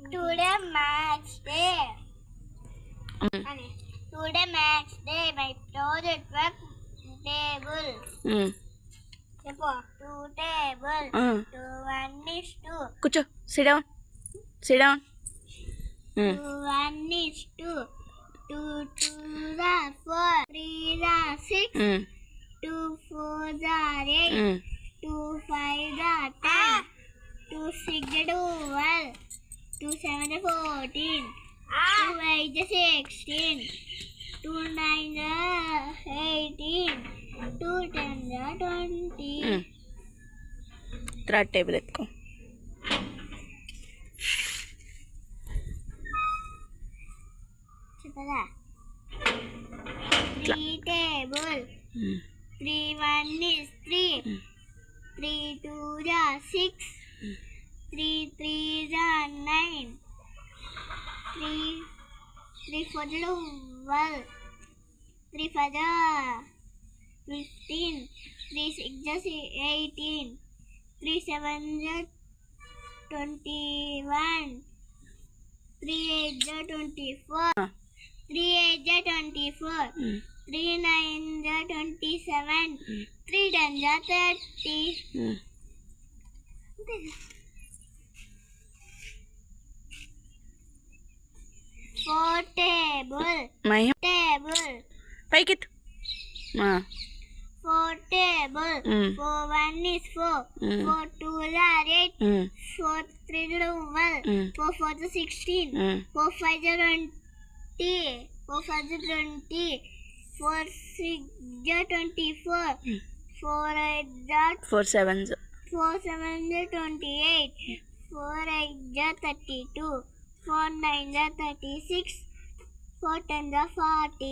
Today match day. Today match day. My project work table. చెప్పు 2 table. 2 1 is 2. కూర్చో. Sit down. 2 1 is 2. 2 2 are 4. 3 are 6. 2 4 are 8. 2 5 are 10. 2 6 are 12. 2 7 are 14. 2 8 are 16. 2 9 are 18. 2 10 are 20. Third table ఎత్తుకో. చెప్పదా 3 table. 3 1 is 3. 3 2 are 6. 3 3 are 9. 3 4 are 12. 3 5 are 15. 3 6 are 18. 3 7 are 21. 3 8 are 24. 3 8 are 24. 3 9 are 27. 3 10 are 30. 4 table. Mahi Table. పైకెత్తు. 4 table. 4 1 is 4. 4 2 are 8. 4 3 are 12. 4 4 are 16. 4 5 are 20. 4 5 are 20. 4 6 are 24. 4 8 are 4 7s. 4 7 are 28. 4 8 are 32. 4 9 are 36. 4 10 are 40.